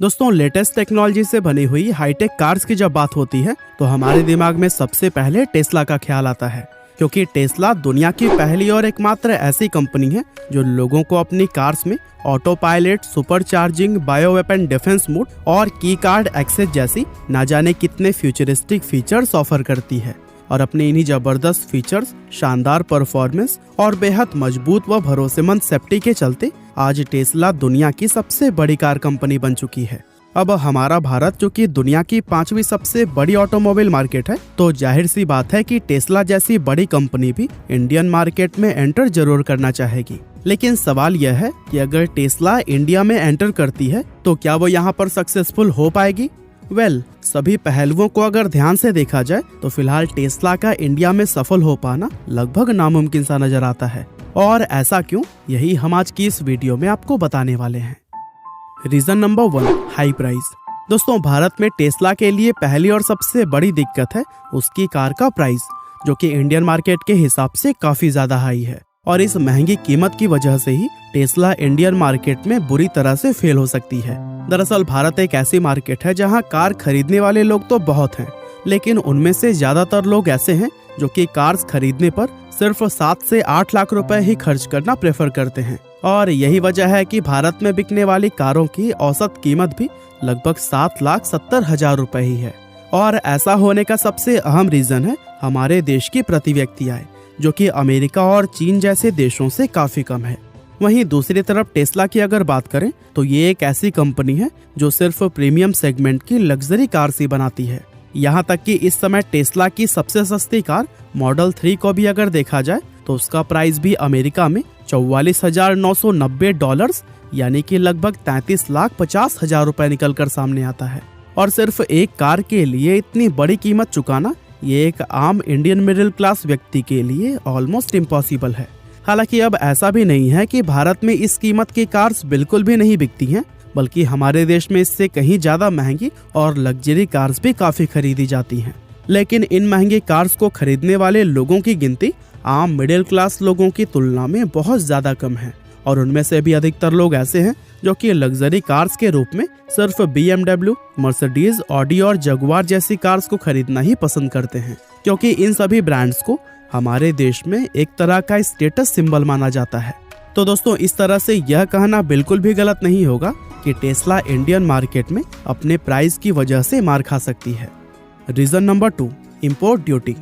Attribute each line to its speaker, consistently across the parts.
Speaker 1: दोस्तों, latest technology से बनी हुई हाईटेक कार्स की जब बात होती है तो हमारे दिमाग में सबसे पहले टेस्ला का ख्याल आता है, क्योंकि टेस्ला दुनिया की पहली और एकमात्र ऐसी कंपनी है जो लोगों को अपनी कार्स में auto pilot, super charging, bio weapon defence mode और की कार्ड एक्सेस जैसी ना जाने कितने फ्यूचरिस्टिक फीचर्स ऑफर करती है। और अपने इन्हीं जबरदस्त फीचर्स, शानदार परफॉर्मेंस और बेहद मजबूत व भरोसेमंद सेफ्टी के चलते आज टेस्ला दुनिया की सबसे बड़ी कार कंपनी बन चुकी है। अब हमारा भारत जो कि दुनिया की 5वीं सबसे बड़ी ऑटोमोबाइल मार्केट है, तो जाहिर सी बात है कि टेस्ला जैसी बड़ी कंपनी भी इंडियन मार्केट में एंटर जरूर करना चाहेगी। लेकिन सवाल यह है कि अगर टेस्ला इंडिया में एंटर करती है तो क्या वो यहाँ पर सक्सेसफुल हो पाएगी? सभी पहलुओं को अगर ध्यान से देखा जाए तो फिलहाल टेस्ला का इंडिया में सफल हो पाना लगभग नामुमकिन सा नजर आता है। और ऐसा क्यों, यही हम आज की इस वीडियो में आपको बताने वाले हैं। Reason number 1, high price. दोस्तों, भारत में टेस्ला के लिए पहली और सबसे बड़ी दिक्कत है उसकी कार का प्राइस, जो कि इंडियन मार्केट के हिसाब से काफी ज्यादा हाई है। और इस महंगी कीमत की वजह से ही टेस्ला इंडियन मार्केट में बुरी तरह से फेल हो सकती है। दरअसल भारत एक ऐसी मार्केट है जहां कार खरीदने वाले लोग तो बहुत हैं, लेकिन उनमें से ज्यादातर लोग ऐसे हैं जो कि कार्स खरीदने पर सिर्फ 7 से 8 लाख रुपए ही खर्च करना प्रेफर करते हैं। और यही वजह है कि भारत में बिकने वाली कारों की औसत कीमत भी लगभग 7,70,000 रुपए ही है। और ऐसा होने का सबसे अहम रीजन है हमारे देश की प्रति व्यक्ति आय, जो कि अमेरिका और चीन जैसे देशों से काफी कम है। वहीं दूसरी तरफ टेस्ला की अगर बात करें तो ये एक ऐसी कंपनी है जो सिर्फ प्रीमियम सेगमेंट की लग्जरी कार्स ही बनाती है। यहाँ तक कि इस समय टेस्ला की सबसे सस्ती कार मॉडल 3 को भी अगर देखा जाए तो उसका प्राइस भी अमेरिका में $44,990 यानी कि लगभग 33,50,000 रुपए निकल कर सामने आता है। और सिर्फ एक कार के लिए इतनी बड़ी कीमत चुकाना ये एक आम इंडियन मिडिल क्लास व्यक्ति के लिए ऑलमोस्ट इम्पॉसिबल है। हालांकि अब ऐसा भी नहीं है कि भारत में इस कीमत की कार्स बिल्कुल भी नहीं बिकती हैं, बल्कि हमारे देश में इससे कहीं ज्यादा महंगी और लग्जरी कार्स भी काफी खरीदी जाती हैं। लेकिन इन महंगी कार्स को खरीदने वाले लोगों की गिनती आम मिडिल क्लास लोगों की तुलना में बहुत ज्यादा कम है। और उनमें से भी अधिकतर लोग ऐसे हैं जो कि लग्जरी कार्स के रूप में सिर्फ BMW, मर्सिडीज, ऑडी और जगुआर जैसी कार्स को खरीदना ही पसंद करते हैं, क्योंकि इन सभी ब्रांड्स को हमारे देश में एक तरह का स्टेटस सिंबल माना जाता है। तो दोस्तों, इस तरह से यह कहना बिल्कुल भी गलत नहीं होगा कि टेस्ला इंडियन मार्केट में अपने प्राइस की वजह से मार खा सकती है। Reason number 2, import duty.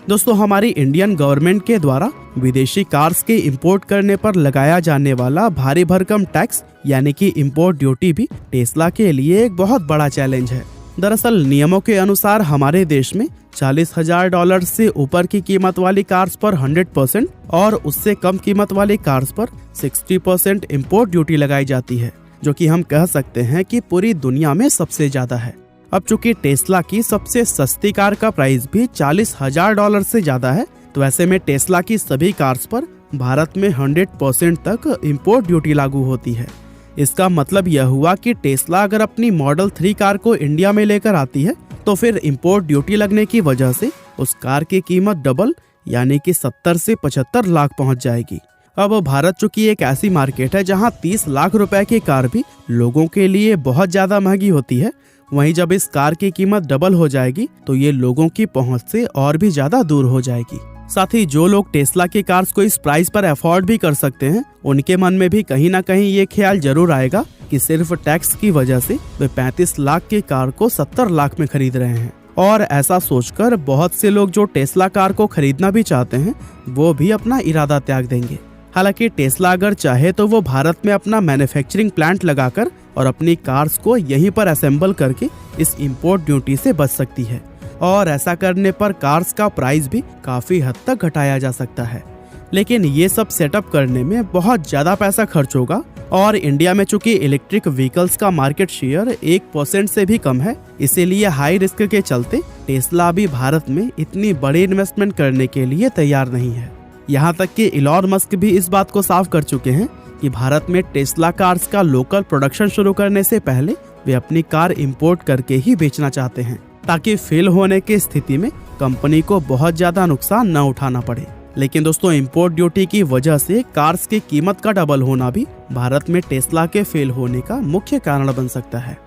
Speaker 1: दोस्तों, हमारी इंडियन गवर्नमेंट के द्वारा विदेशी कार्स के इंपोर्ट करने पर लगाया जाने वाला भारी भरकम टैक्स यानी कि इंपोर्ट ड्यूटी भी टेस्ला के लिए एक बहुत बड़ा चैलेंज है। दरअसल नियमों के अनुसार हमारे देश में $40,000 से ऊपर की कीमत वाली कार्स पर 100% और उससे कम कीमत वाली कार्स पर 60% इंपोर्ट ड्यूटी लगाई जाती है, जो कि हम कह सकते हैं कि पूरी दुनिया में सबसे ज्यादा है। अब चूंकि टेस्ला की सबसे सस्ती कार का प्राइस भी $40,000 से ज्यादा है, तो ऐसे में टेस्ला की सभी कार्स पर भारत में 100% तक इंपोर्ट ड्यूटी लागू होती है। इसका मतलब यह हुआ कि टेस्ला अगर अपनी मॉडल 3 कार को इंडिया में लेकर आती है तो फिर इंपोर्ट ड्यूटी लगने की वजह से उस कार की कीमत डबल यानी कि 70 से 75 लाख पहुंच जाएगी। अब भारत चूंकि एक ऐसी मार्केट है जहां 30 लाख रुपए की कार भी लोगों के लिए बहुत ज्यादा महंगी होती है, वहीं जब इस कार की कीमत डबल हो जाएगी तो ये लोगों की पहुंच से और भी ज्यादा दूर हो जाएगी। साथ ही जो लोग टेस्ला की कार्स को इस प्राइस पर अफोर्ड भी कर सकते हैं, उनके मन में भी कहीं ना कहीं ये ख्याल जरूर आएगा कि सिर्फ टैक्स की वजह से वे 35 लाख की कार को 70 लाख में खरीद रहे हैं। और ऐसा सोचकर बहुत से लोग जो टेस्ला कार को खरीदना भी चाहते हैं वो भी अपना इरादा त्याग देंगे। हालांकि टेस्ला अगर चाहे तो वो भारत में अपना मैन्युफैक्चरिंग प्लांट लगाकर और अपनी कार्स को यहीं पर असेंबल करके इस इंपोर्ट ड्यूटी से बच सकती है। और ऐसा करने पर कार्स का प्राइस भी काफी हद तक घटाया जा सकता है। लेकिन ये सब सेटअप करने में बहुत ज्यादा पैसा खर्च होगा और इंडिया में चूंकि इलेक्ट्रिक व्हीकल्स का मार्केट शेयर 1% से भी कम है, इसीलिए हाई रिस्क के चलते टेस्ला अभी भारत में इतनी बड़ी इन्वेस्टमेंट करने के लिए तैयार नहीं है। यहाँ तक कि इलॉन मस्क भी इस बात को साफ कर चुके हैं कि भारत में टेस्ला कार्स का लोकल प्रोडक्शन शुरू करने से पहले वे अपनी कार इंपोर्ट करके ही बेचना चाहते हैं, ताकि फेल होने की स्थिति में कंपनी को बहुत ज्यादा नुकसान न उठाना पड़े। लेकिन दोस्तों, इंपोर्ट ड्यूटी की वजह से कार्स की कीमत का डबल होना भी भारत में टेस्ला के फेल होने का मुख्य कारण बन सकता है।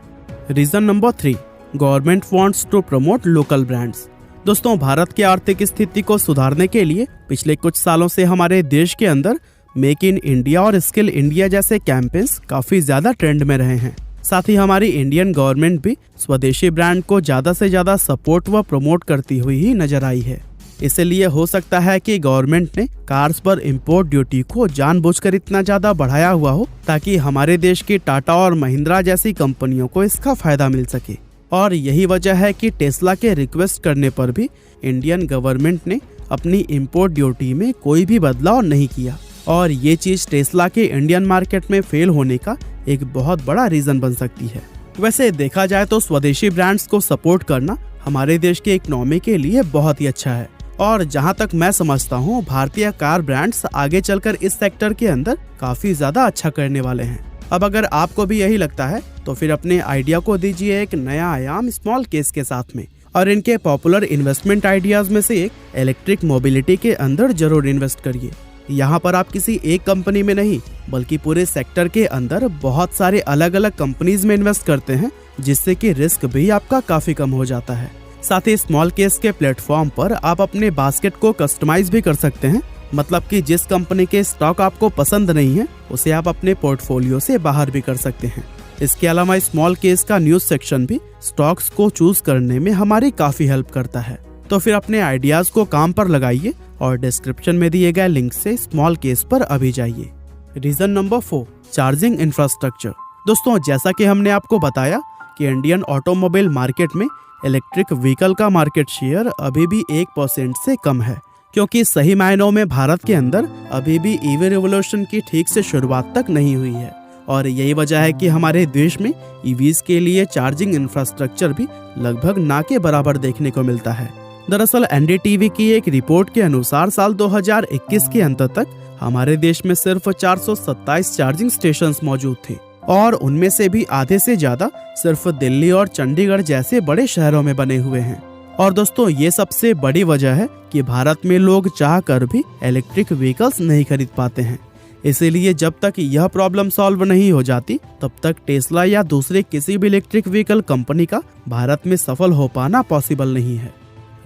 Speaker 1: Reason number 3, government wants to promote local brands. दोस्तों, भारत की आर्थिक स्थिति को सुधारने के लिए पिछले कुछ सालों से हमारे देश के अंदर मेक इन इंडिया और स्किल इंडिया जैसे कैंपेन्स काफी ज्यादा ट्रेंड में रहे हैं। साथ ही हमारी इंडियन गवर्नमेंट भी स्वदेशी ब्रांड को ज्यादा से ज्यादा सपोर्ट व प्रमोट करती हुई ही नजर आई है। इसलिए हो सकता है कि गवर्नमेंट ने कार्स पर इंपोर्ट ड्यूटी को जानबूझकर इतना ज्यादा बढ़ाया हुआ हो ताकि हमारे देश की टाटा और महिंद्रा जैसी कंपनियों को इसका फायदा मिल सके। और यही वजह है कि टेस्ला के रिक्वेस्ट करने पर भी इंडियन गवर्नमेंट ने अपनी इंपोर्ट ड्यूटी में कोई भी बदलाव नहीं किया। और ये चीज टेस्ला के इंडियन मार्केट में फेल होने का एक बहुत बड़ा रीजन बन सकती है। वैसे देखा जाए तो स्वदेशी ब्रांड्स को सपोर्ट करना हमारे देश के इकोनॉमी के लिए बहुत ही अच्छा है। और जहां तक मैं समझता हूं, भारतीय कार ब्रांड्स आगे चलकर इस सेक्टर के अंदर काफी ज्यादा अच्छा करने वाले हैं। अब अगर आपको भी यही लगता है तो फिर अपने आइडिया को दीजिए एक नया आयाम स्मॉल केस के साथ में, और इनके पॉपुलर इन्वेस्टमेंट आइडियाज में से एक इलेक्ट्रिक मोबिलिटी के अंदर जरूर इन्वेस्ट करिए। यहाँ पर आप किसी एक कंपनी में नहीं बल्कि पूरे सेक्टर के अंदर बहुत सारे अलग अलग कंपनीज में इन्वेस्ट करते हैं, जिससे कि रिस्क भी आपका काफी कम हो जाता है। साथ ही स्मॉल केस के प्लेटफॉर्म पर आप अपने बास्केट को कस्टमाइज भी कर सकते हैं, मतलब कि जिस कंपनी के स्टॉक आपको पसंद नहीं है उसे आप अपने पोर्टफोलियो से बाहर भी कर सकते हैं। इसके अलावा स्मॉल केस का न्यूज सेक्शन भी स्टॉक्स को चूज करने में हमारी काफी हेल्प करता है। तो फिर अपने आइडियाज को काम पर लगाइए और डिस्क्रिप्शन में दिए गए लिंक से स्मॉल केस पर अभी जाइए। Reason number 4, charging infrastructure. दोस्तों, जैसा कि हमने आपको बताया कि इंडियन ऑटोमोबाइल मार्केट में इलेक्ट्रिक व्हीकल का मार्केट शेयर अभी भी 1% से कम है, क्योंकि सही मायनों में भारत के अंदर अभी भी ईवी रिवॉल्यूशन की ठीक से शुरुआत तक नहीं हुई है। और यही वजह है कि हमारे देश में ईवीज के लिए चार्जिंग इंफ्रास्ट्रक्चर भी लगभग ना के बराबर देखने को मिलता है। दरअसल एनडीटीवी की एक रिपोर्ट के अनुसार साल 2021 के अंत तक हमारे देश में सिर्फ 427 चार्जिंग स्टेशंस मौजूद थे, और उनमें से भी आधे से ज्यादा सिर्फ दिल्ली और चंडीगढ़ जैसे बड़े शहरों में बने हुए हैं। और दोस्तों, ये सबसे बड़ी वजह है कि भारत में लोग चाह कर भी इलेक्ट्रिक व्हीकल्स नहीं खरीद पाते हैं। इसीलिए जब तक यह प्रॉब्लम सॉल्व नहीं हो जाती तब तक टेस्ला या दूसरे किसी भी इलेक्ट्रिक व्हीकल कंपनी का भारत में सफल हो पाना पॉसिबल नहीं है।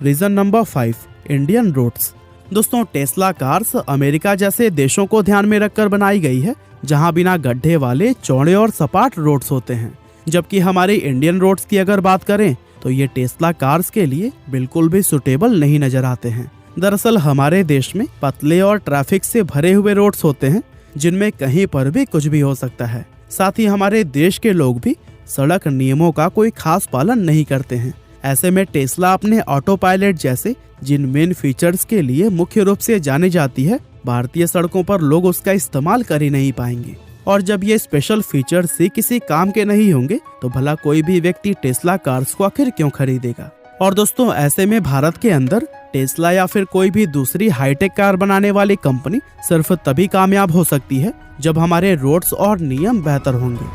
Speaker 1: Reason number 5, Indian roads. दोस्तों, टेस्ला कार्स अमेरिका जैसे देशों को ध्यान में रखकर बनाई गई है, जहां बिना गड्ढे वाले चौड़े और सपाट रोड्स होते हैं। जबकि हमारे इंडियन रोड्स की अगर बात करें तो ये टेस्ला कार्स के लिए बिल्कुल भी सुटेबल नहीं नजर आते हैं। दरअसल हमारे देश में पतले और ट्रैफिक से भरे हुए रोड्स होते हैं, जिनमें कहीं पर भी कुछ भी हो सकता है। साथ ही हमारे देश के लोग भी सड़क नियमों का कोई खास पालन नहीं करते हैं। ऐसे में टेस्ला अपने ऑटो पायलट जैसे जिन मेन फीचर्स के लिए मुख्य रूप से जानी जाती है, भारतीय सड़कों पर लोग उसका इस्तेमाल कर ही नहीं पाएंगे। और जब ये स्पेशल फीचर्स ही किसी काम के नहीं होंगे तो भला कोई भी व्यक्ति टेस्ला कार्स को आखिर क्यों खरीदेगा। और दोस्तों, ऐसे में भारत के अंदर टेस्ला या फिर कोई भी दूसरी हाईटेक कार बनाने वाली कंपनी सिर्फ तभी कामयाब हो सकती है जब हमारे रोड्स और नियम बेहतर होंगे।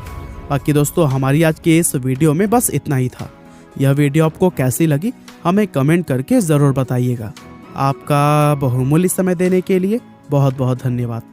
Speaker 1: बाकी दोस्तों, हमारी आज के इस वीडियो में बस इतना ही था। यह वीडियो आपको कैसी लगी हमें कमेंट करके जरूर बताइएगा। आपका बहुमूल्य समय देने के लिए बहुत बहुत धन्यवाद।